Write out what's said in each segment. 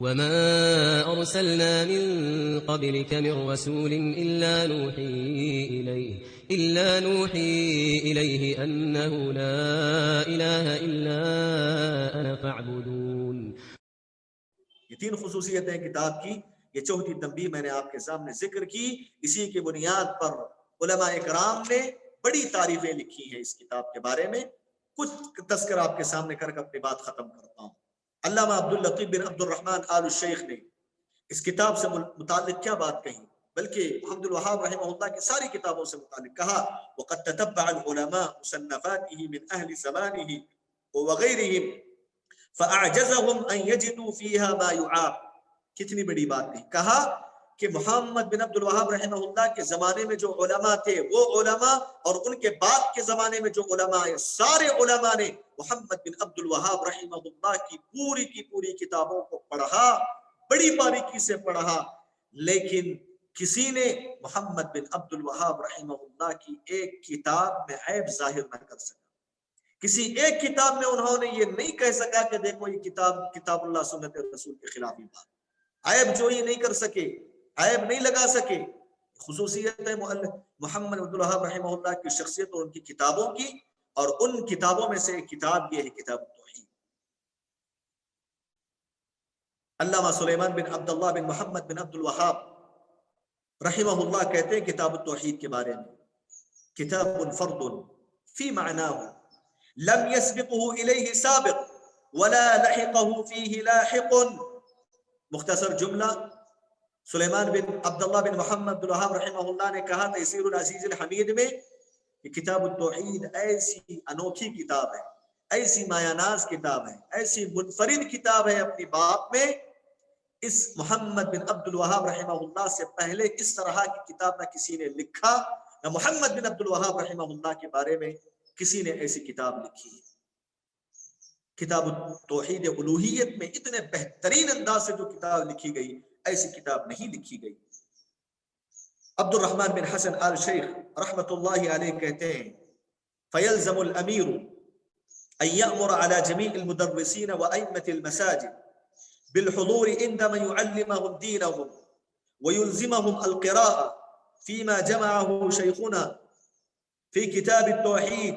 وما أرسلنا من قبلك من رسول إلا نوحي إليه أنه لا إله إلا أنا فاعبدون. یہ تین خصوصیت ہیں کتاب کی. یہ چوتھی تنبیہ میں نے آپ کے سامنے ذکر کی. اسی کی بنیاد پر علماء اکرام نے بڑی تعریفیں لکھی ہیں اس کتاب کے بارے میں. کچھ تذکر آپ کے سامنے کر کے اپنی بات ختم کرتا ہوں. علامہ عبداللطیف بن عبد الرحمن آل الشیخ نے اس کتاب سے متعلق کیا بات کہی، بلکہ محمد الوہاب رحمہ اللہ کی ساری کتابوں سے متعلق کہا وَقَدْ تَتَبَّعَ الْعُلَمَاءُ مُصَنَّفَاتِهِ مِنْ أَهْلِ زَمَانِهِ وَغَيْرِهِمْ فَأَعْجَزَهُمْ أَنْ يَجِدُوا فِيهَا مَا يُعَابُ. کتنی بڑی بات ہے. کہا کہ محمد بن عبد الوہاب رحمہ اللہ کے زمانے میں جو علماء تھے وہ علماء اور ان کے بعد کے زمانے میں جو علماء ہیں سارے علماء نے محمد بن عبد الوہاب رحمہ اللہ کی پوری کتابوں کو پڑھا، بڑی باریکی سے پڑھا، لیکن کسی نے محمد بن عبد الوہاب رحمہ اللہ کی ایک کتاب میں عیب ظاہر نہ کر سکا. کسی ایک کتاب میں انہوں نے یہ نہیں کہہ سکا کہ دیکھو یہ کتاب اللہ سنت رسول کے خلاف ہی بات. عیب جو یہ نہیں کر سکے، عیب نہیں لگا سکے. خصوصیت ہے محمد عبد الوہاب رحمہ اللہ کی شخصیت اور ان کی کتابوں کی، اور ان کتابوں میں سے ایک کتاب یہ ہے کتاب التوحید. علامہ سلیمان بن عبداللہ بن محمد بن عبد الوہاب رحمہ اللہ کہتے ہیں کتاب التوحید کے بارے میں کتاب فرد فی معناه لم يسبقه الیہ سابق ولا لحقه فیہ لاحق. مختصر جملہ، سلیمان بن عبداللہ بن محمد بن الوہاب رحمہ اللہ نے کہا تیسیر العزیز الحمید میں کہ کتاب التوحید ایسی انوکھی کتاب ہے، ایسی مایاناز کتاب ہے، ایسی منفرد کتاب ہے اپنی باب میں. اس محمد بن عبد الوہاب رحمہ اللہ سے پہلے اس طرح کی کتاب نہ کسی نے لکھا، نہ محمد بن عبد الوہاب رحمہ اللہ کے بارے میں کسی نے ایسی کتاب لکھی. کتاب التوحید الوہیت میں اتنے بہترین انداز سے جو کتاب لکھی گئی ایسی کتاب نہیں لکھی گئی. عبد الرحمن بن حسن آل شیخ رحمت اللہ علیہ کہتے ہیں فَيَلْزَمُ الْأَمِيرُ أَن يَأْمُرَ عَلَى جَمِيعِ الْمُدَرِّسِينَ وَأَئِمَّةِ الْمَسَاجِدِ بِالْحُضُورِ عِنْدَمَا يُعَلِّمَهُمْ دِينَهُمْ وَيُلْزِمَهُمْ الْقِرَاءَ فِيمَا جَمَعَهُ شَيْخُنَا فِي كِتَابِ التَّوْحِيدِ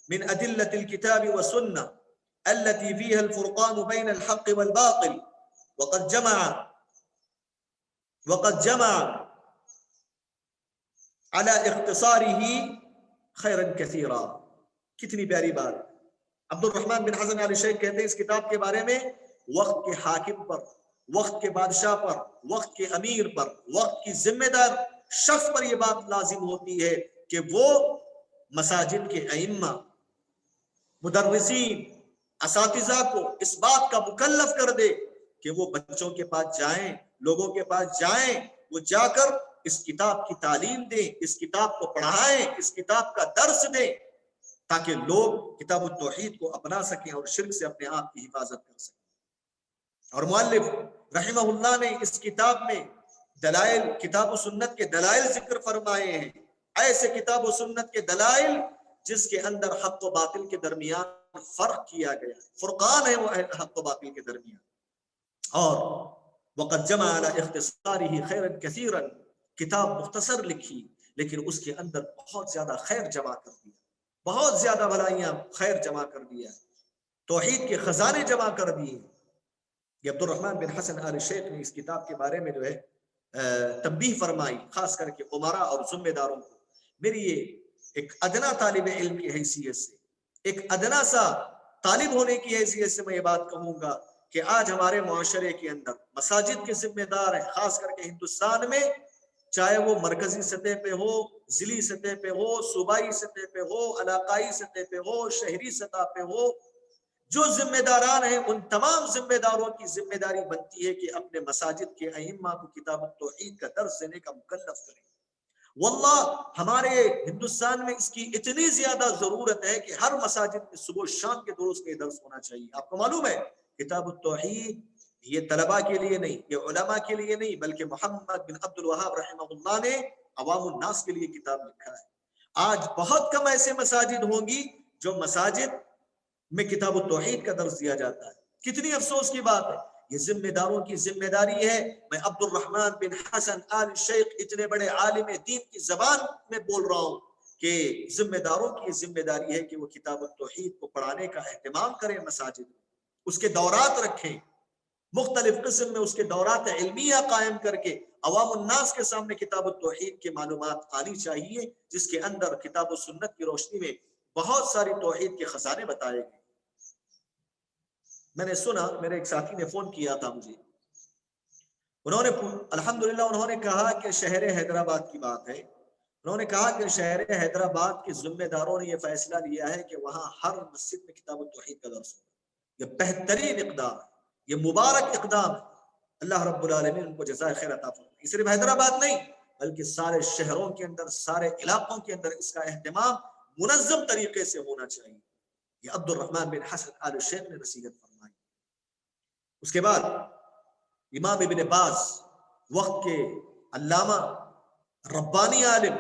مِنْ أَدِلَّةِ الْكِتَابِ وَالسُّنَّةِ التي فيها الفرقان بين الحق والباطل وقد جمع على اختصاره خيرا كثيرا. کتنی پیاری بات. عبد الرحمن بن حسن آل شیخ کہتے ہیں اس کتاب کے بارے میں وقت کے حاکم پر، وقت کے بادشاہ پر، وقت کے امیر پر، وقت کی ذمہ دار شخص پر یہ بات لازم ہوتی ہے کہ وہ مساجد کے ائمہ، مدرسین، اساتذہ کو اس بات کا مکلف کر دے کہ وہ بچوں کے پاس جائیں، لوگوں کے پاس جائیں، وہ جا کر اس کتاب کی تعلیم دیں، اس کتاب کو پڑھائیں، اس کتاب کا درس دیں، تاکہ لوگ کتاب التوحید کو اپنا سکیں اور شرک سے اپنے آپ کی حفاظت کر سکیں. اور مؤلف رحمہ اللہ نے اس کتاب میں دلائل، کتاب و سنت کے دلائل ذکر فرمائے ہیں. ایسے کتاب و سنت کے دلائل جس کے اندر حق و باطل کے درمیان فرق کیا گیا ہے، فرقان ہے وہ حق و باطل کے درمیان. اور وقد جمع على اختصاره خیرا کثیرا، کتاب مختصر لکھی لیکن اس کے اندر بہت زیادہ خیر جمع کر دیا، بہت زیادہ بھلائیاں خیر جمع کر دیا، توحید کے خزانے جمع کر دیے. یہ عبد الرحمن بن حسن آل شیخ نے اس کتاب کے بارے میں جو ہے تنبیہ فرمائی، خاص کر کے عمرا اور ذمہ داروں کو. میری یہ ایک ادنا طالب علم کی حیثیت سے، ایک ادنا سا طالب ہونے کی حیثیت سے میں یہ بات کہوں گا کہ آج ہمارے معاشرے کے اندر مساجد کے ذمہ دار ہیں، خاص کر کے ہندوستان میں، چاہے وہ مرکزی سطح پہ ہو، ضلعی سطح پہ ہو، صوبائی سطح پہ ہو، علاقائی سطح پہ ہو، شہری سطح پہ ہو، جو ذمہ داران ہیں ان تمام ذمہ داروں کی ذمہ داری بنتی ہے کہ اپنے مساجد کے ائمہ کو کتاب التوحید کا درس دینے کا مکلف کریں. واللہ ہمارے ہندوستان میں اس کی اتنی زیادہ ضرورت ہے کہ ہر مساجد میں صبح و شام کے دروس کے درس ہونا چاہیے. آپ کو معلوم ہے کتاب التوحید یہ طلباء کے لیے نہیں، یہ علماء کے لیے نہیں، بلکہ محمد بن عبد الوہاب رحمہ اللہ نے عوام الناس کے لیے کتاب لکھا ہے. آج بہت کم ایسے مساجد ہوں گی جو مساجد میں کتاب التوحید کا درس دیا جاتا ہے. کتنی افسوس کی بات ہے یہ ذمہ داروں کی ذمہ داری ہے. میں عبد الرحمن بن حسن آل شیخ اتنے بڑے عالم دین کی زبان میں بول رہا ہوں کہ ذمہ داروں کی ذمہ داری ہے کہ وہ کتاب التوحید کو پڑھانے کا اہتمام کریں مساجد میں، اس کے دورات رکھیں، مختلف قسم میں اس کے دورات علمیہ قائم کر کے عوام الناس کے سامنے کتاب التوحید کی معلومات آنی چاہیے، جس کے اندر کتاب و سنت کی روشنی میں بہت ساری توحید کے خزانے بتائے گئے. میں نے سنا، میرے ایک ساتھی نے فون کیا تھا مجھے، انہوں نے الحمدللہ انہوں نے کہا کہ شہر حیدرآباد کی بات ہے، انہوں نے کہا کہ شہر حیدرآباد کے ذمہ داروں نے یہ فیصلہ لیا ہے کہ وہاں ہر مسجد میں کتاب التوحید کا درس ہوگا. یہ بہترین اقدام ہے، یہ مبارک اقدام ہے. اللہ رب العالمین ان کو جزائے خیر عطا فرمائے. صرف حیدرآباد نہیں بلکہ سارے شہروں کے اندر، سارے علاقوں کے اندر اس کا اہتمام منظم طریقے سے ہونا چاہیے. یہ عبد الرحمن بن حسن آل شیخ نے نصیحت فرمائی. اس کے بعد امام ابن باز، وقت کے علامہ ربانی عالم،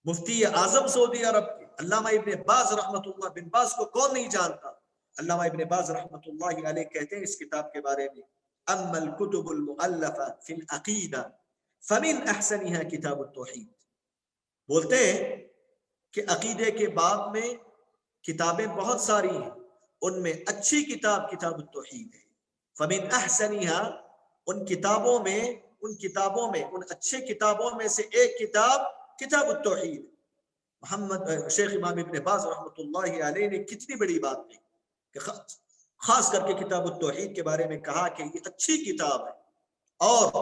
مفتی اعظم سعودی عرب کے علامہ ابن باز رحمۃ اللہ، بن باز کو کون نہیں جانتا. علامہ ابن باز رحمۃ اللہ علیہ کہتے ہیں اس کتاب کے بارے میں، اما الکتب المؤلفہ فی العقیدہ فمن احسنها کتاب التوحید. بولتے ہیں کہ عقیدے کے باب میں کتابیں بہت ساری ہیں، ان میں اچھی کتاب کتاب التوحید ہے. فمن احسنها، ان کتابوں میں، ان اچھے کتابوں میں سے ایک کتاب کتاب التوحید. شیخ امام ابن باز رحمۃ اللہ علیہ نے کتنی بڑی بات کہی کہ خاص کر کے کتاب التوحید کے بارے میں کہا کہ یہ اچھی کتاب ہے. اور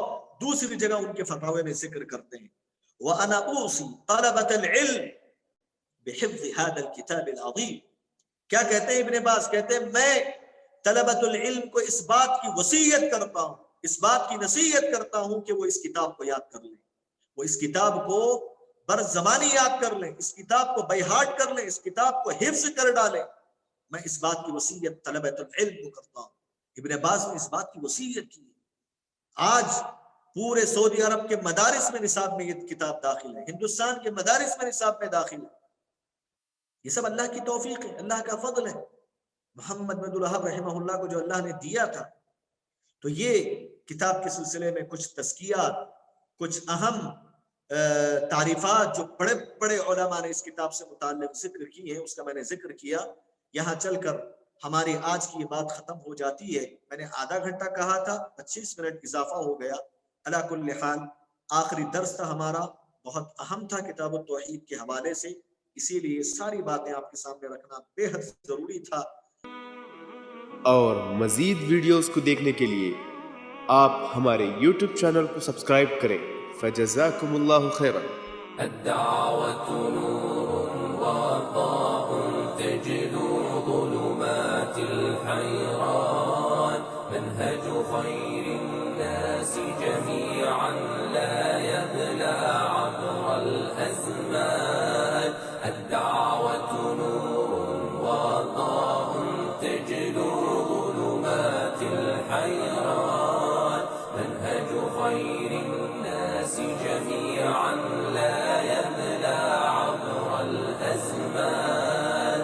دوسری جگہ ان کے فتاوے میں ذکر کرتے ہیں، وَأَنَا أُوصِي طَلَبَةَ الْعِلْمِ بِحِفْظِ هَذَا الْكِتَابِ الْعَظِيمِ. کیا کہتے ہیں ابن باز؟ کہتے ہیں میں طلبۃ العلم کو اس بات کی وصیت کرتا ہوں، اس بات کی نصیحت کرتا ہوں کہ وہ اس کتاب کو یاد کر لیں، وہ اس کتاب کو برزمانی یاد کر لیں، اس کتاب کو بائہارٹ کر لیں، اس کتاب کو حفظ کر ڈالیں. میں اس بات کی وصیت طلبۃ العلم کو کرتا ہوں. ابن باز نے اس بات کی وصیت کی. آج پورے سعودی عرب کے مدارس میں نصاب میں یہ کتاب داخل ہے، ہندوستان کے مدارس میں نصاب میں داخل ہے. یہ سب اللہ کی توفیق ہے، اللہ کا فضل ہے. محمد بن الوہاب رحمہ اللہ کو جو اللہ نے دیا تھا، تو یہ کتاب کے سلسلے میں کچھ تزکیات، کچھ اہم تعریفات جو بڑے بڑے علماء نے اس کتاب سے متعلق ذکر کی ہیں، اس کا میں نے ذکر کیا. یہاں چل کر ہماری آج کی یہ بات ختم ہو جاتی ہے. میں نے آدھا گھنٹہ کہا تھا، 25 منٹ اضافہ ہو گیا. علی کل حال آخری درس تھا ہمارا، بہت اہم تھا کتاب التوحید کے حوالے سے، اسی لیے ساری باتیں آپ کے سامنے رکھنا بے حد ضروری تھا. اور مزید ویڈیوز کو دیکھنے کے لیے آپ ہمارے یوٹیوب چینل کو سبسکرائب کریں. فجزاکم اللہ خیرا. الدعوة نور وضاء تجلو ظلمات الحيران، منهج خير الناس جميعا لا يبلى عبر الأزمان. الدعوة نور وضاء تجلو ظلمات الحيران، منهج خير الناس جميعا